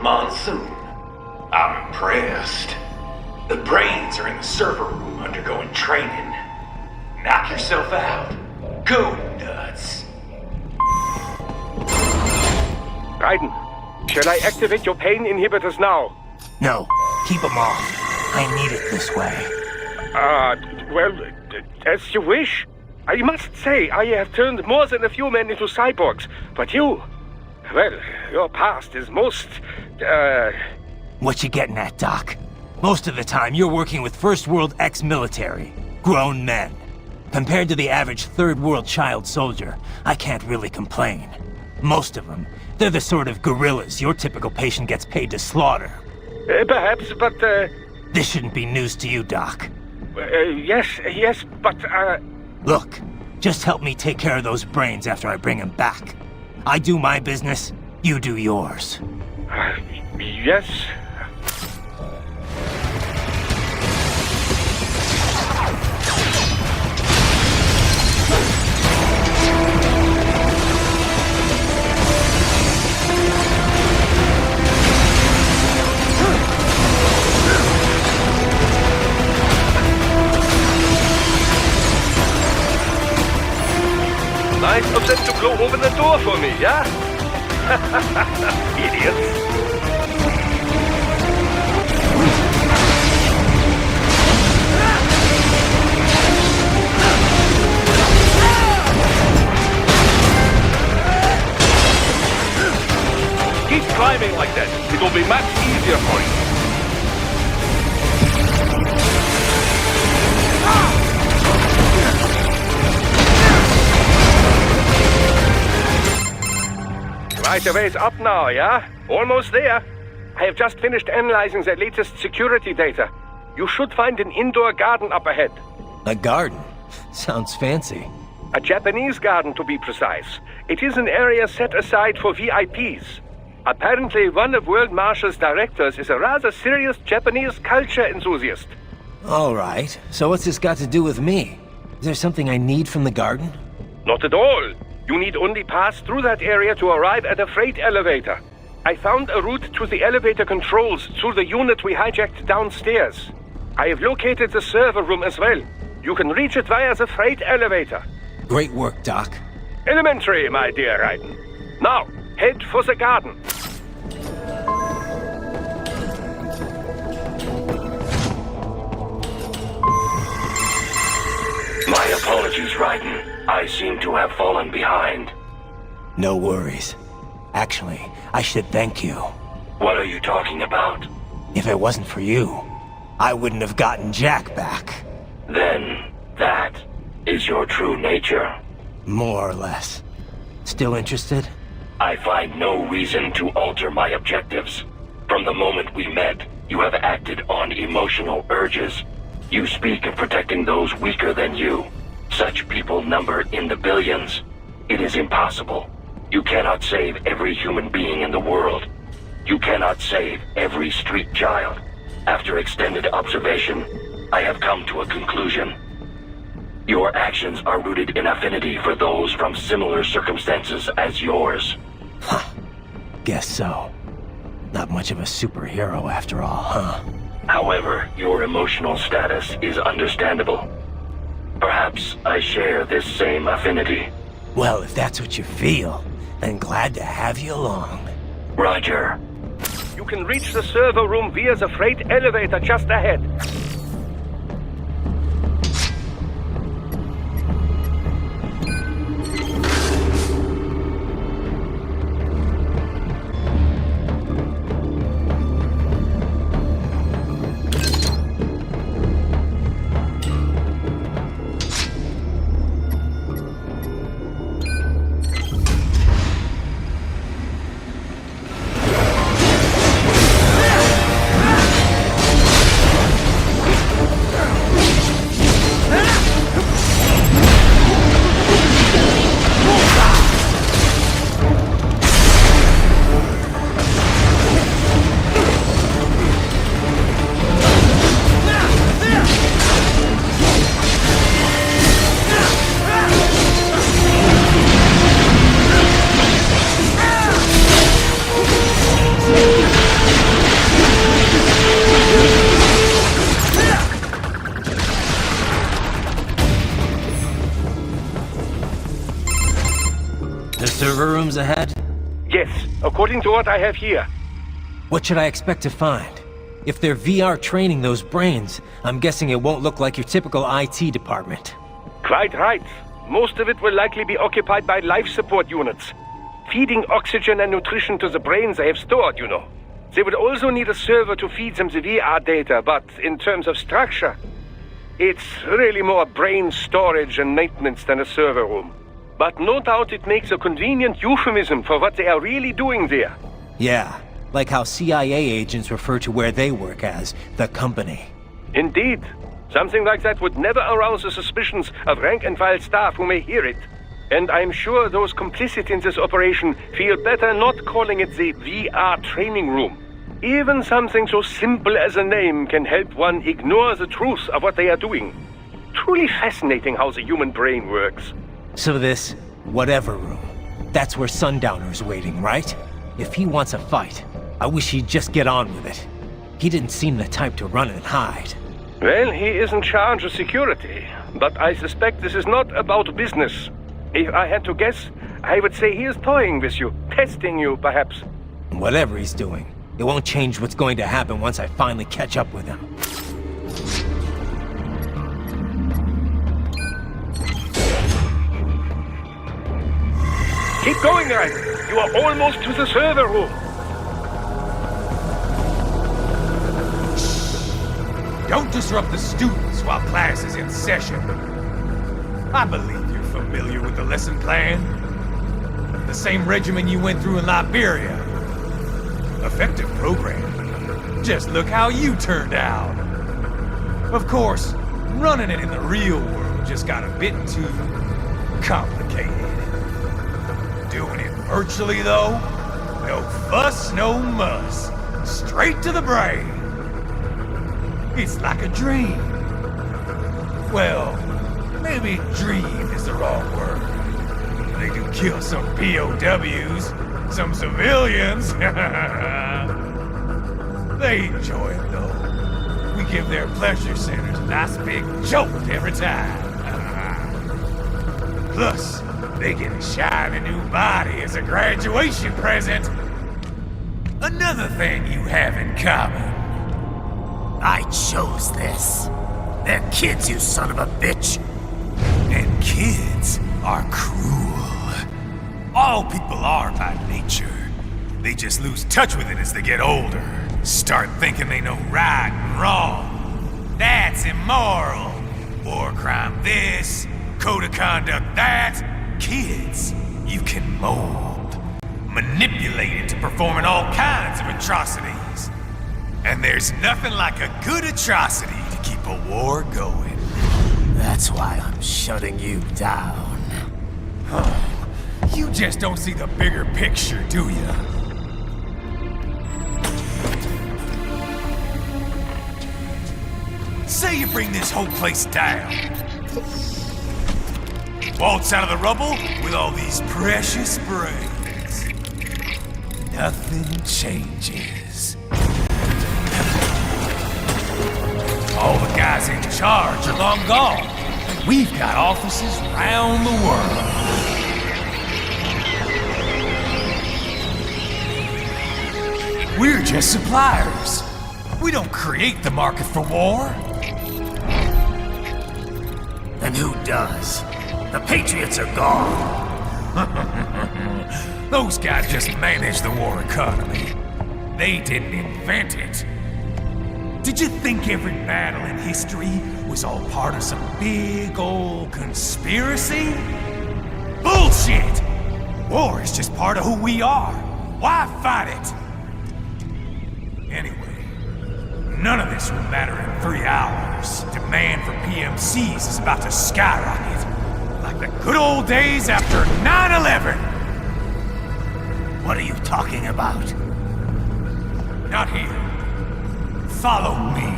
Monsoon. I'm impressed. The brains are in the server room undergoing training. Knock yourself out. Go nuts. Raiden, shall I activate your pain inhibitors now? No, keep them off. I need it this way. Well, as you wish. I must say, I have turned more than a few men into cyborgs, but you... Well, your past is most, What you getting at, Doc? Most of the time, you're working with First World ex-military. Grown men. Compared to the average Third World child soldier, I can't really complain. Most of them, they're the sort of guerrillas your typical patient gets paid to slaughter. Perhaps, but, This shouldn't be news to you, Doc. yes, but, Look, just help me take care of those brains after I bring them back. I do my business, you do yours. Yes. Nice of them to go open the door for me, yeah? Idiots. Keep climbing like that. It'll be much easier for you. Right away's up now, yeah? Almost there. I have just finished analyzing the latest security data. You should find an indoor garden up ahead. A garden? Sounds fancy. A Japanese garden, to be precise. It is an area set aside for VIPs. Apparently, one of World Marshal's directors is a rather serious Japanese culture enthusiast. All right, so what's this got to do with me? Is there something I need from the garden? Not at all. You need only pass through that area to arrive at a freight elevator. I found a route to the elevator controls through the unit we hijacked downstairs. I have located the server room as well. You can reach it via the freight elevator. Great work, Doc. Elementary, my dear Raiden. Now, head for the garden. My apologies, Raiden. I seem to have fallen behind. No worries. Actually, I should thank you. What are you talking about? If it wasn't for you, I wouldn't have gotten Jack back. Then, that is your true nature. More or less. Still interested? I find no reason to alter my objectives. From the moment we met, you have acted on emotional urges. You speak of protecting those weaker than you. Such people number in the billions. It is impossible. You cannot save every human being in the world. You cannot save every street child. After extended observation, I have come to a conclusion. Your actions are rooted in affinity for those from similar circumstances as yours. Huh. Guess so. Not much of a superhero after all, huh? However, your emotional status is understandable. Perhaps I share this same affinity. Well, if that's what you feel, then glad to have you along. Roger. You can reach the server room via the freight elevator just ahead. Server rooms ahead? Yes, according to what I have here. What should I expect to find? If they're VR training those brains, I'm guessing it won't look like your typical IT department. Quite right. Most of it will likely be occupied by life support units. Feeding oxygen and nutrition to the brains they have stored, you know. They would also need a server to feed them the VR data, but in terms of structure, it's really more brain storage and maintenance than a server room. But no doubt it makes a convenient euphemism for what they are really doing there. Yeah, like how CIA agents refer to where they work as the company. Indeed. Something like that would never arouse the suspicions of rank-and-file staff who may hear it. And I'm sure those complicit in this operation feel better not calling it the VR training room. Even something so simple as a name can help one ignore the truth of what they are doing. Truly fascinating how the human brain works. So this whatever room, that's where Sundowner's waiting, right? If he wants a fight, I wish he'd just get on with it. He didn't seem the type to run and hide. Well, he is in charge of security, but I suspect this is not about business. If I had to guess, I would say he is toying with you, testing you, perhaps. Whatever he's doing, it won't change what's going to happen once I finally catch up with him. Keep going, Ryan. You are almost to the server room. Don't disrupt the students while class is in session. I believe you're familiar with the lesson plan. The same regimen you went through in Liberia. Effective program. Just look how you turned out. Of course, running it in the real world just got a bit too complicated. Doing it virtually, though? No fuss, no muss. Straight to the brain. It's like a dream. Well, maybe dream is the wrong word. They do kill some POWs, some civilians. They enjoy it, though. We give their pleasure centers a nice big jolt every time. Plus, they get a shiny new body as a graduation present. Another thing you have in common. I chose this. They're kids, you son of a bitch. And kids are cruel. All people are by nature. They just lose touch with it as they get older. Start thinking they know right and wrong. That's immoral. War crime this, code of conduct that. Kids, you can mold, manipulate into performing all kinds of atrocities. And there's nothing like a good atrocity to keep a war going. That's why I'm shutting you down. Oh, you just don't see the bigger picture, do you? Say you bring this whole place down. Waltz out of the rubble with all these precious brains. Nothing changes. All the guys in charge are long gone. And we've got offices around the world. We're just suppliers. We don't create the market for war. And who does? The Patriots are gone. Those guys just manage the war economy. They didn't invent it. Did you think every battle in history was all part of some big old conspiracy? Bullshit! War is just part of who we are. Why fight it? Anyway, none of this will matter in 3 hours. Demand for PMCs is about to skyrocket. Like the good old days after 9/11. What are you talking about? Not here. Follow me.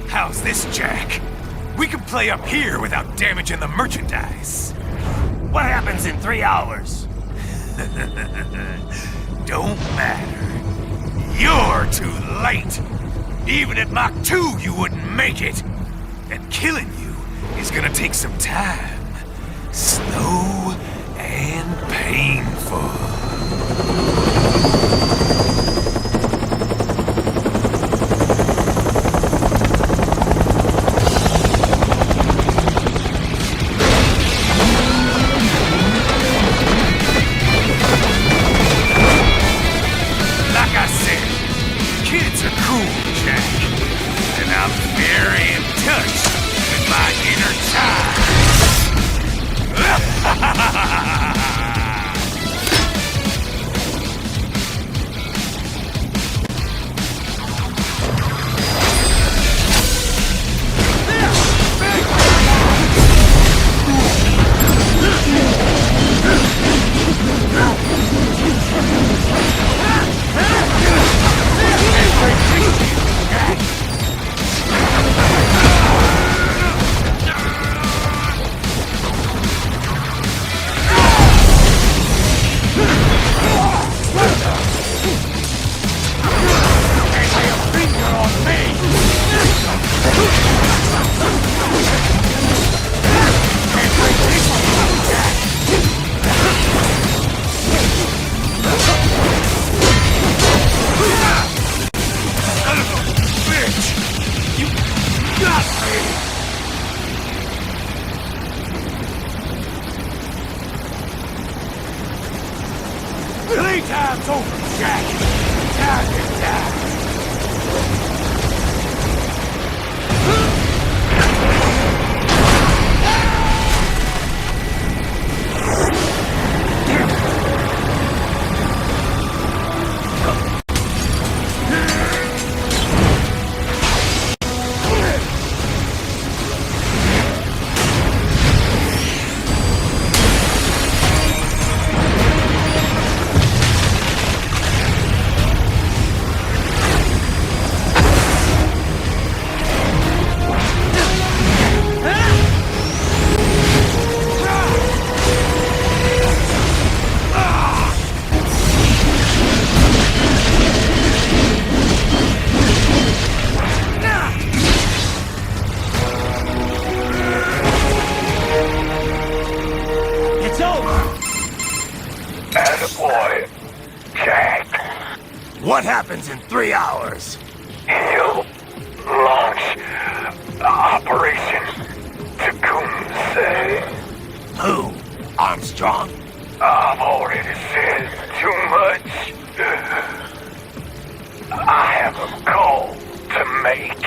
How's this, Jack? We can play up here without damaging the merchandise. What happens in 3 hours? Don't matter. You're too late. Even at Mach 2, you wouldn't make it. And killing you is gonna take some time. Slow and painful. Playtime's over, Jack. Time to die. What happens in 3 hours? You launch Operation Tecumseh. Who? Armstrong? I've already said too much. I have a call to make.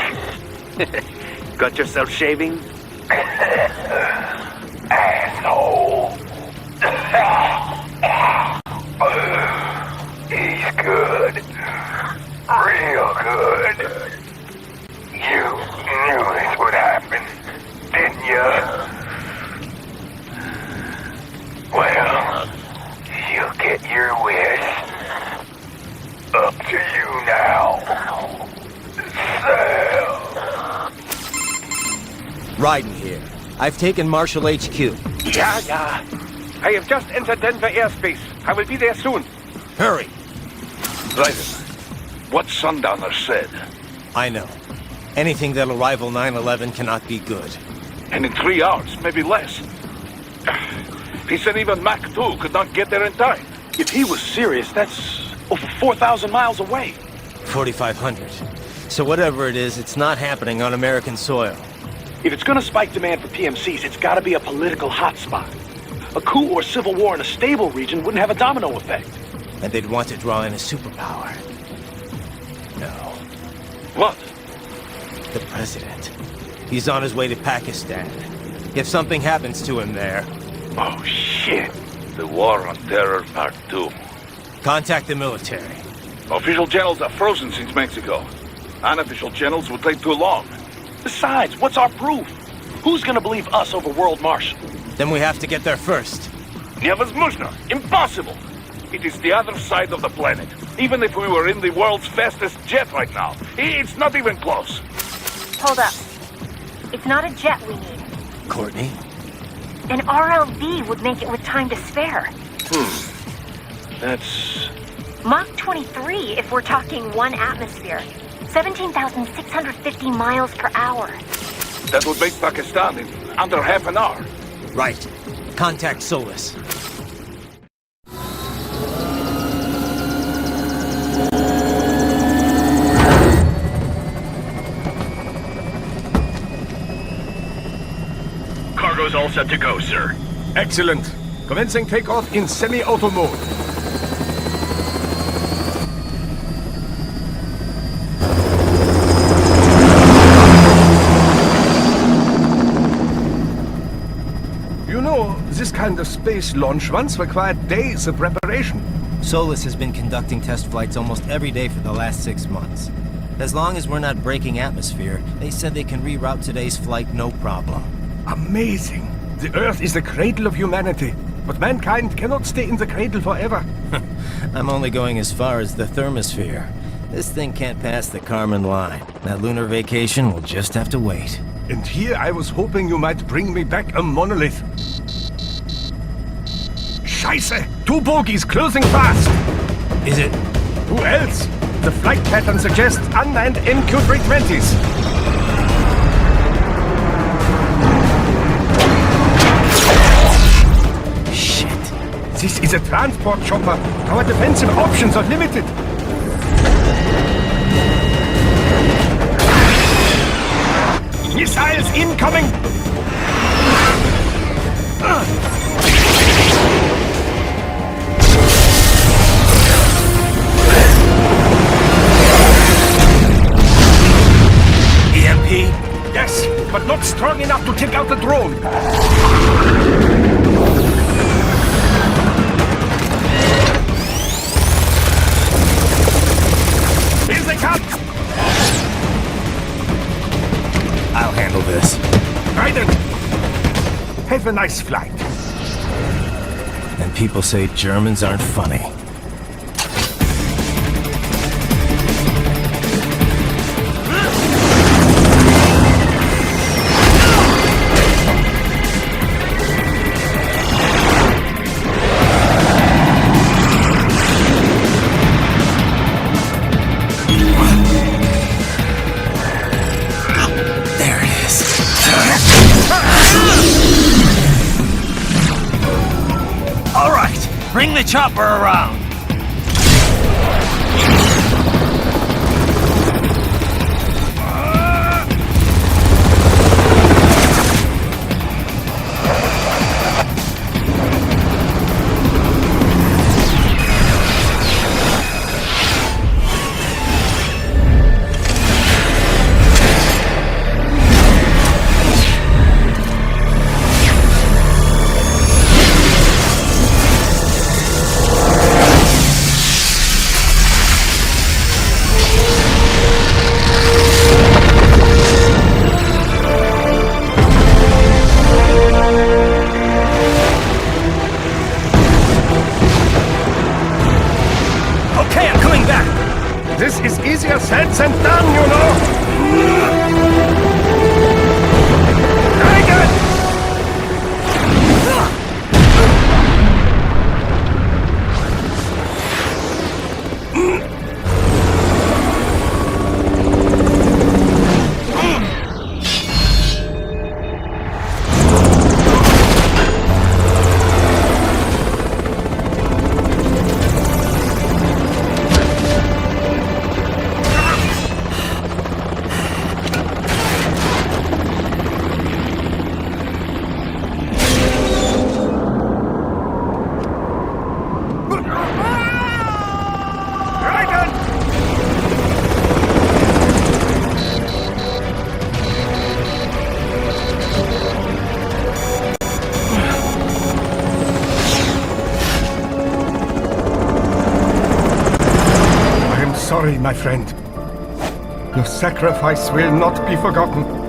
Got yourself shaving? Asshole. He's good. Real good. You knew this would happen, didn't you? Well, you'll get your wish. Up to you now. Sam. Raiden here. I've taken Marshall HQ. Yeah. I have just entered Denver airspace. I will be there soon. Hurry. Raiden, what Sundowner said. I know. Anything that'll rival 9/11 cannot be good. And in 3 hours, maybe less. He said even Mach 2 could not get there in time. If he was serious, that's over 4,000 miles away. 4,500. So whatever it is, it's not happening on American soil. If it's gonna spike demand for PMCs, it's gotta be a political hotspot. A coup or civil war in a stable region wouldn't have a domino effect. And they'd want to draw in a superpower. No. What? The president. He's on his way to Pakistan. If something happens to him there... Oh, shit. The War on Terror Part 2. Contact the military. Official channels are frozen since Mexico. Unofficial channels would take too long. Besides, what's our proof? Who's gonna believe us over World Marshal? Then we have to get there first. Невозможно. Impossible. It is the other side of the planet. Even if we were in the world's fastest jet right now, it's not even close. Hold up. It's not a jet we need. Courtney? An RLV would make it with time to spare. That's... Mach 23 if we're talking 1 atmosphere. 17,650 miles per hour. That would make Pakistan in under half an hour. Right. Contact Solus. Cargo's all set to go, sir. Excellent. Commencing takeoff in semi-auto mode. You know, this kind of space launch once required days of preparation. Solus has been conducting test flights almost every day for the last 6 months. As long as we're not breaking atmosphere, they said they can reroute today's flight no problem. Amazing. The Earth is the cradle of humanity, but mankind cannot stay in the cradle forever. I'm only going as far as the thermosphere. This thing can't pass the Kármán line. That lunar vacation will just have to wait. And here I was hoping you might bring me back a monolith. Scheiße! 2 bogies closing fast! Is it? Who else? The flight pattern suggests unmanned MQ-320s. This is a transport chopper. Our defensive options are limited. Missiles incoming! EMP? Yes, but not strong enough to take out the drone. I'll handle this. Raiden! Have a nice flight. And people say Germans aren't funny. Bring the chopper around! This is easier said than done, you know! Very good! Sorry, my friend. Your sacrifice will not be forgotten.